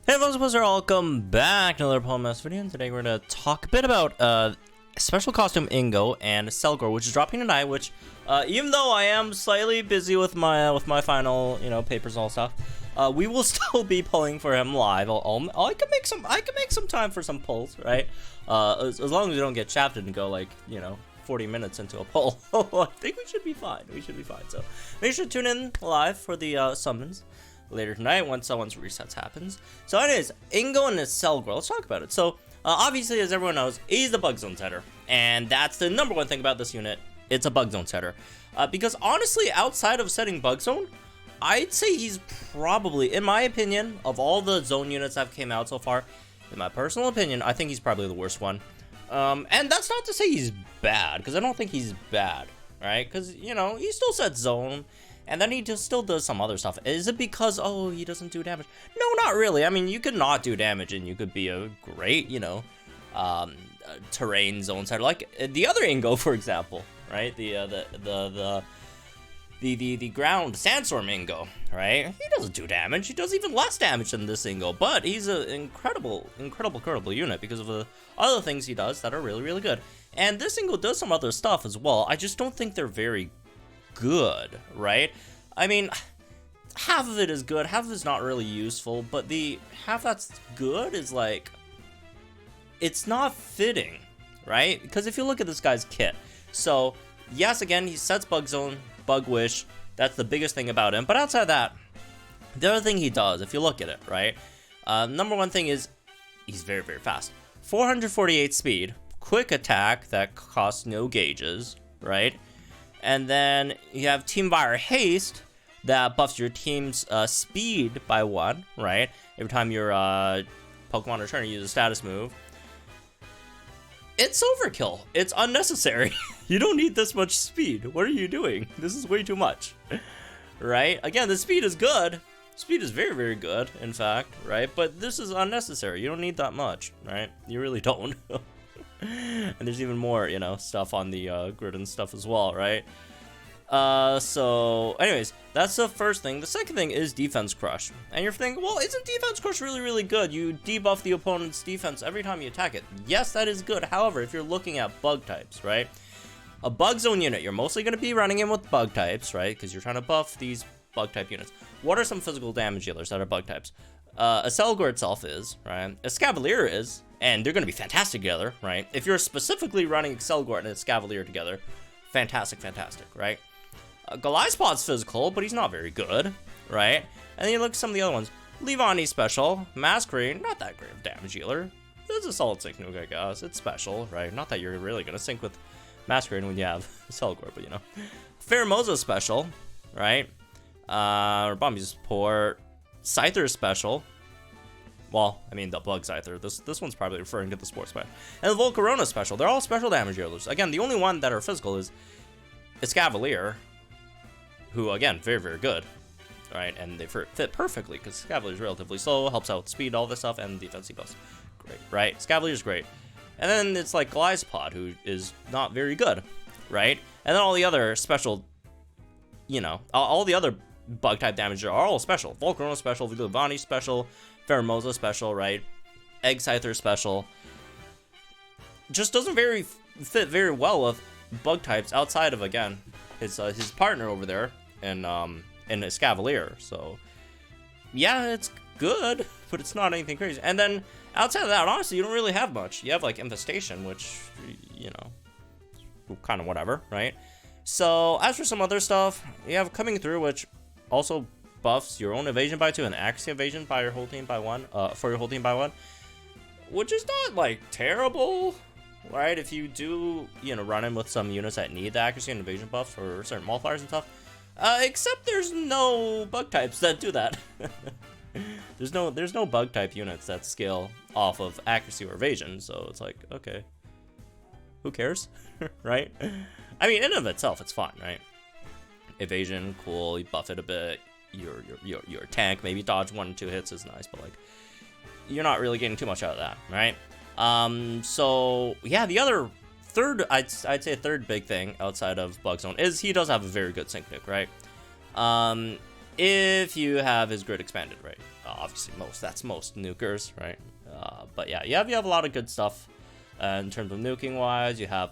Hey folks, welcome back to another Palmas video, and today we're going to talk a bit about Special Costume Ingo and Accelgor, which is dropping tonight, which, even though I am slightly busy with my final, papers and all stuff, we will still be pulling for him live. I can make some time for some pulls, right? As long as we don't get shafted and go, 40 minutes into a pull. I think we should be fine. So make sure to tune in live for the summons later tonight once resets happens. So anyways, Ingo and Accelgor, let's talk about it. So obviously, as everyone knows, he's the bug zone setter, and that's the number one thing about this unit. It's a bug zone setter, because honestly, outside of setting bug zone, I'd say he's probably, in my opinion, of all the zone units that have came out so far, in my personal opinion, I think he's probably the worst one. And that's not to say he's bad, because I don't think he's bad, right? Because, he still sets zone, and then he just still does some other stuff. Is it because, oh, he doesn't do damage? No, not really. I mean, you could not do damage, and you could be a great, terrain zone setter, like the other Ingo, for example, right? The ground sandstorm Ingo, right? He doesn't do damage. He does even less damage than this Ingo, but he's an incredible unit because of the other things he does that are really, really good. And this Ingo does some other stuff as well. I just don't think they're very good, right? I mean, half of it is good, half of it's not really useful, but the half that's good is it's not fitting, right? Because if you look at this guy's kit, so yes, again, he sets bug zone, bug wish, that's the biggest thing about him, but outside of that, the other thing he does, if you look at it, right, number one thing is he's very, very fast. 448 speed, quick attack that costs no gauges, right? And then you have Teamfire Haste that buffs your team's speed by 1, right? Every time your Pokemon or trainer uses a status move. It's overkill. It's unnecessary. You don't need this much speed. What are you doing? This is way too much, right? Again, the speed is good. Speed is very, very good, in fact, right? But this is unnecessary. You don't need that much, right? You really don't. And there's even more, stuff on the grid and stuff as well, right? So anyways, that's the first thing. The second thing is Defense Crush. And you're thinking, well, isn't Defense Crush really, really good? You debuff the opponent's defense every time you attack it. Yes, that is good. However, if you're looking at bug types, right? A bug zone unit, you're mostly going to be running in with bug types, right? Because you're trying to buff these bug type units. What are some physical damage dealers that are bug types? Accelgor itself is, right? Escavalier is, and they're going to be fantastic together, right? If you're specifically running Accelgor and Escavalier together, fantastic, right? Goliath's physical, but he's not very good, right? And then you look at some of the other ones. Levani's special, Masquerade, not that great of damage dealer. It's a solid sync nuke, I guess. It's special, right? Not that you're really going to sync with Masquerade when you have Accelgor, but Pheromosa's special, right? Bombi's support. Scyther's special. Well, I mean, the bug Scyther. This one's probably referring to the sports fight. And the Volcarona special. They're all special damage dealers. Again, the only one that are physical is Escavalier, who, again, very, very good, right? And they fit perfectly, because Escavalier is relatively slow, helps out with speed, all this stuff, and defense buffs. Great, right? Escavalier's great. And then it's like Goliathpod, who is not very good, right? And then all the other special, all the other bug-type damage are all special. Volcarona special, Vigilevani special, Pheromosa special, right? Egg Scyther special. Just doesn't fit very well with bug types outside of, again, his partner over there in Escavalier. So yeah, it's good, but it's not anything crazy. And then outside of that, honestly, you don't really have much. You have Infestation, which kind of whatever, right? So as for some other stuff, you have Coming Through, which also buffs your own evasion by 2 and accuracy evasion by your whole team by 1, for your whole team by 1, which is not terrible, right? If you do, run in with some units that need the accuracy and evasion buffs for certain multipliers and stuff, except there's no bug types that do that. there's no bug type units that scale off of accuracy or evasion, so it's like, okay, who cares, right? I mean, in and of itself, it's fine, right? Evasion, cool, you buff it a bit. Your tank, maybe dodge 1 or 2 hits is nice, but you're not really getting too much out of that, right? So yeah, the other I'd say third big thing outside of bug zone is he does have a very good sync nuke, right? if you have his grid expanded, right? Obviously, that's most nukers, right? But yeah, you have a lot of good stuff in terms of nuking wise. You have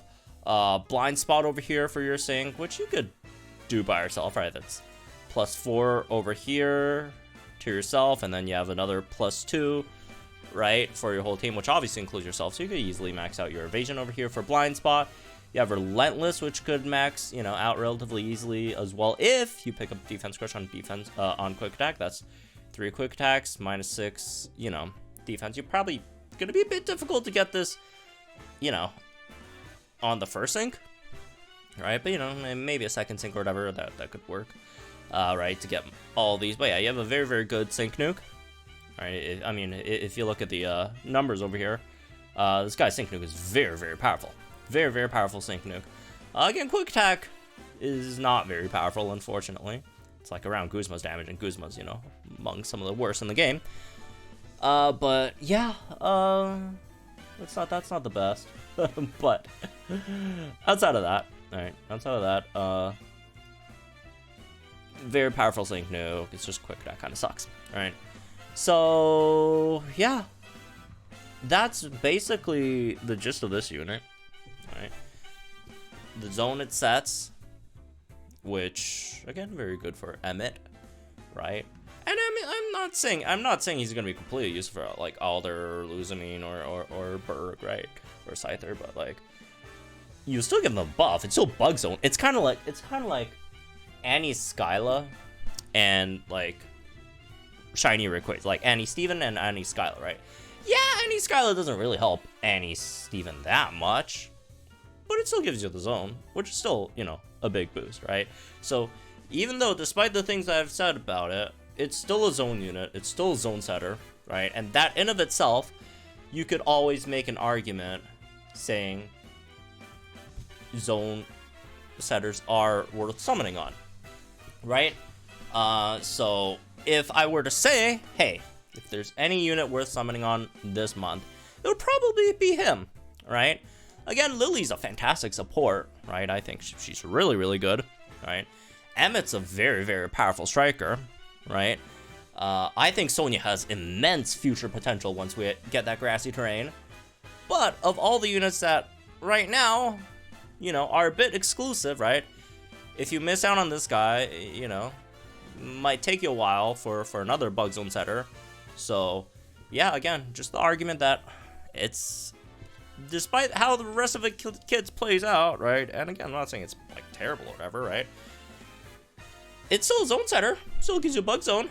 blind spot over here for your sync, which you could do by yourself, right? That's +4 over here to yourself, and then you have another +2, right, for your whole team, which obviously includes yourself. So you could easily max out your evasion over here for blind spot. You have Relentless, which could max, out relatively easily as well if you pick up Defense Crush on on Quick Attack. That's 3 Quick Attacks, -6, defense. You're probably going to be a bit difficult to get this, on the first sync, right? But, maybe a second sync or whatever, that could work, right, to get all these. But yeah, you have a very, very good sync nuke, right? I mean, if you look at the numbers over here, this guy's sync nuke is very, very powerful. Very, very powerful sync nuke. Again, Quick Attack is not very powerful, unfortunately. It's like around Guzma's damage, and Guzma's, among some of the worst in the game. But yeah, that's not the best. But outside of that, very powerful sync nuke. It's just Quick Attack kind of sucks, right? So yeah, that's basically the gist of this unit. Right, the zone it sets, which again very good for Emmett, right? And I mean, I'm not saying he's gonna be completely useful for like Alder, or Luzamine, or Berg, right, or Scyther, but like you still give him a buff. It's still Bug Zone. It's kind of like Annie Skyla and like Shiny Rayquaza, like Annie Steven and Annie Skyla, right? Yeah, Annie Skyla doesn't really help Annie Steven that much, but it still gives you the zone, which is still, a big boost, right? So even though, despite the things I've said about it, it's still a zone unit, it's still a zone setter, right? And that in of itself, you could always make an argument saying zone setters are worth summoning on, right? So if I were to say, hey, if there's any unit worth summoning on this month, it would probably be him, right? Again, Lily's a fantastic support, right? I think she's really, really good, right? Emmett's a very, very powerful striker, right? I think Sonya has immense future potential once we get that grassy terrain. But of all the units that right now, are a bit exclusive, right? If you miss out on this guy, might take you a while for another Bug Zone setter. So, yeah, again, just the argument that it's, despite how the rest of the kids plays out, right? And again, I'm not saying it's like terrible or whatever, right? It's still a zone setter, still gives you a Bug Zone,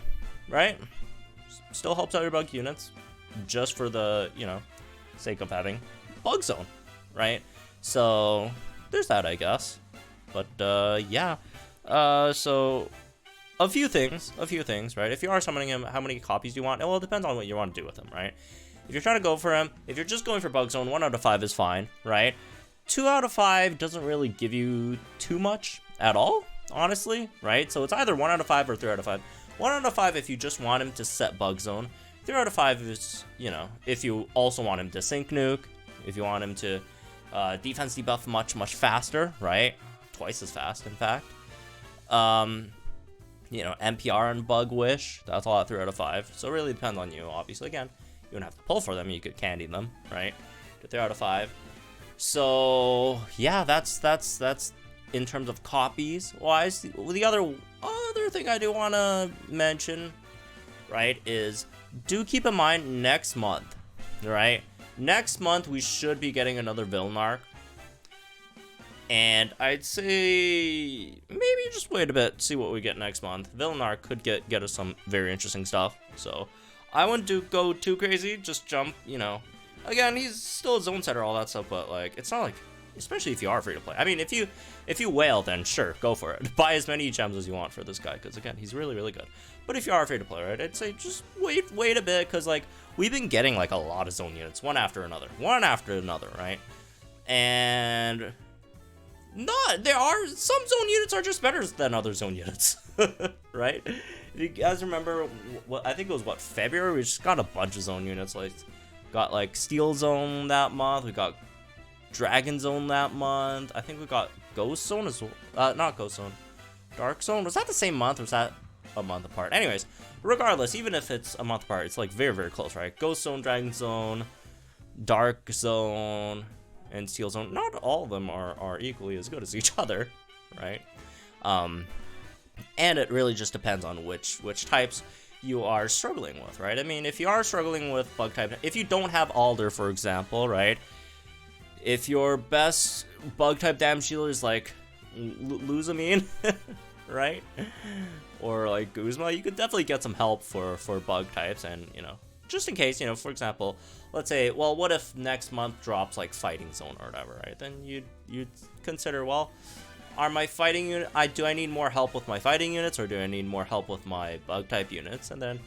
right? Still helps out your bug units, just for the, sake of having Bug Zone, right? So, there's that, I guess. But, yeah. So, a few things, right? If you are summoning him, how many copies do you want? Well, it depends on what you want to do with him, right? If you're trying to go for him, if you're just going for Bug Zone, 1 out of 5 is fine, right? 2 out of 5 doesn't really give you too much at all, honestly, right? So it's either 1 out of 5 or 3 out of 5. 1 out of 5 if you just want him to set Bug Zone. 3 out of 5 is, if you also want him to sync nuke, if you want him to defense debuff much, much faster, right? Twice as fast, in fact. NPR and Bug Wish, that's all at 3 out of 5. So it really depends on you, obviously. Again, you don't have to pull for them, you could candy them, right? To 3 out of 5. So yeah, that's in terms of copies wise. The other thing I do want to mention, right, is do keep in mind next month, right? Next month we should be getting another Villain Arc. And I'd say maybe just wait a bit, see what we get next month. Villain Arc could get us some very interesting stuff. So I wouldn't go too crazy, just jump, Again, he's still a zone setter, all that stuff, but like it's not like, especially if you are free to play. I mean, if you whale, then sure, go for it. Buy as many gems as you want for this guy, because again, he's really, really good. But if you are free to play, right, I'd say just wait a bit, because like we've been getting like a lot of zone units, one after another, right? And there are some zone units are just better than other zone units, right? You guys remember what I think it was February? We just got a bunch of zone units. Like got like Steel Zone that month. We got Dragon Zone that month. I think we got Ghost Zone as well. Not Ghost Zone, Dark Zone. Was that the same month? Or was that a month apart. Anyways, regardless, even if it's a month apart, it's like very, very close, right? Ghost Zone, Dragon Zone, Dark Zone, and Steel Zone. Not all of them are equally as good as each other, right? And it really just depends on which types you are struggling with, right? I mean, if you are struggling with bug type, if you don't have Alder, for example, right? If your best bug type damage dealer is like Luzamine, right? Or like Guzma, you could definitely get some help for bug types, and you know, just in case, you know, for example, let's say, well, what if next month drops like Fighting Zone or whatever, right? Then you'd consider, well, are my fighting unit? Do I need more help with my fighting units, or do I need more help with my bug type units? And then,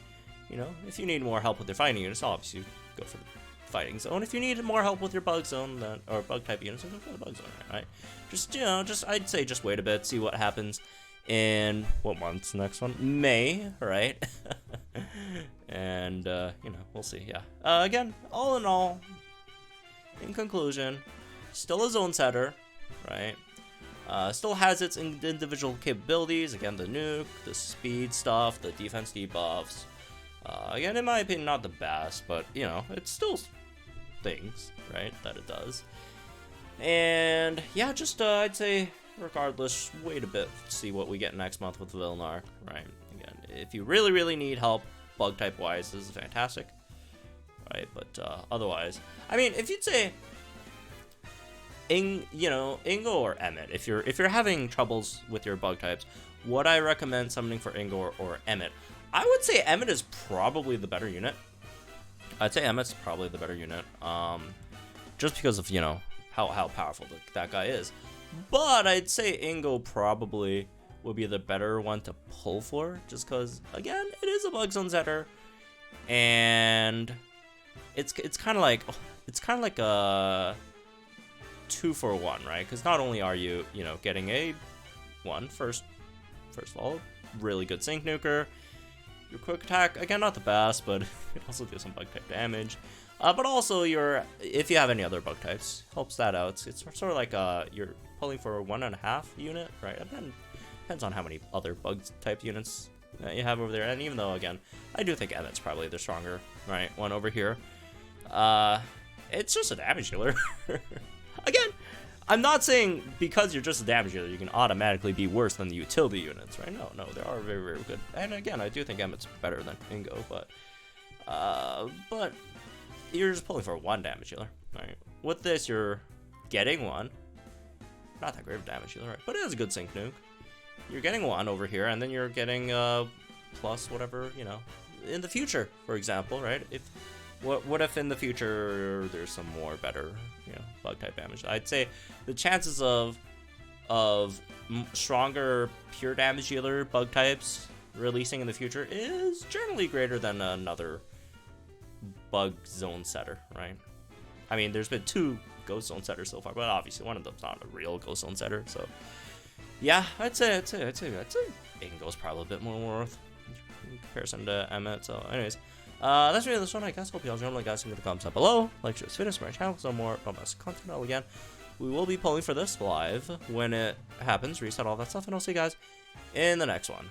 you know, if you need more help with your fighting units, obviously go for the Fighting Zone. If you need more help with your bug zone, then, or bug type units, then go for the bug zone, right? Just, you know, I'd say just wait a bit, see what happens in what month's next one? May, right? And you know, we'll see. Yeah. Again, all in all, in conclusion, still a zone setter, right? Still has its individual capabilities. Again, the nuke, the speed stuff, the defense debuffs. Again, in my opinion, not the best, but you know, it's still things, right, that it does. And yeah, just I'd say, regardless, wait a bit, see what we get next month with Vilnar, right? Again, if you really, really need help, bug type wise, this is fantastic, right? But otherwise, I mean, if you'd say, you know, Ingo or Emmet, if you're having troubles with your bug types, would I recommend summoning for Ingo or Emmet? I would say Emmet is probably the better unit. I'd say Emmet's probably the better unit, just because of, you know, how powerful that guy is. But I'd say Ingo probably would be the better one to pull for, just because, again, it is a bug zone setter, and it's kind of like a 2-for-1, right? Because not only are you know, getting a first of all, really good sync nuker. Your quick attack, again, not the best, but it also do some bug type damage. But also, if you have any other bug types, helps that out. It's sort of like you're pulling for a 1.5 unit, right? Depends on how many other bug type units you have over there. And even though, again, I do think Emmet's probably the stronger, right, one over here. It's just a damage dealer. Again, I'm not saying because you're just a damage dealer, you can automatically be worse than the utility units, right? No, they are very, very good. And again, I do think Emmet's better than Ingo, but you're just pulling for 1 damage dealer, right? With this, you're getting 1. Not that great of a damage dealer, right? But it is a good sync nuke. You're getting 1 over here, and then you're getting plus whatever, you know, in the future, for example, right? What if in the future there's some more better, you know, bug type damage? I'd say the chances of stronger pure damage dealer bug types releasing in the future is generally greater than another bug zone setter, right? I mean, there's been 2 ghost zone setters so far, but obviously one of them's not a real ghost zone setter. So yeah, I'd say Ingo's probably a bit more worth in comparison to Emmet. So anyways. That's really this one, I guess. Hope you all enjoyed. Guys, leave the comments down below. Like, share, finish my channel, some more bonus content. Again, we will be pulling for this live when it happens, reset all that stuff, and I'll see you guys in the next one.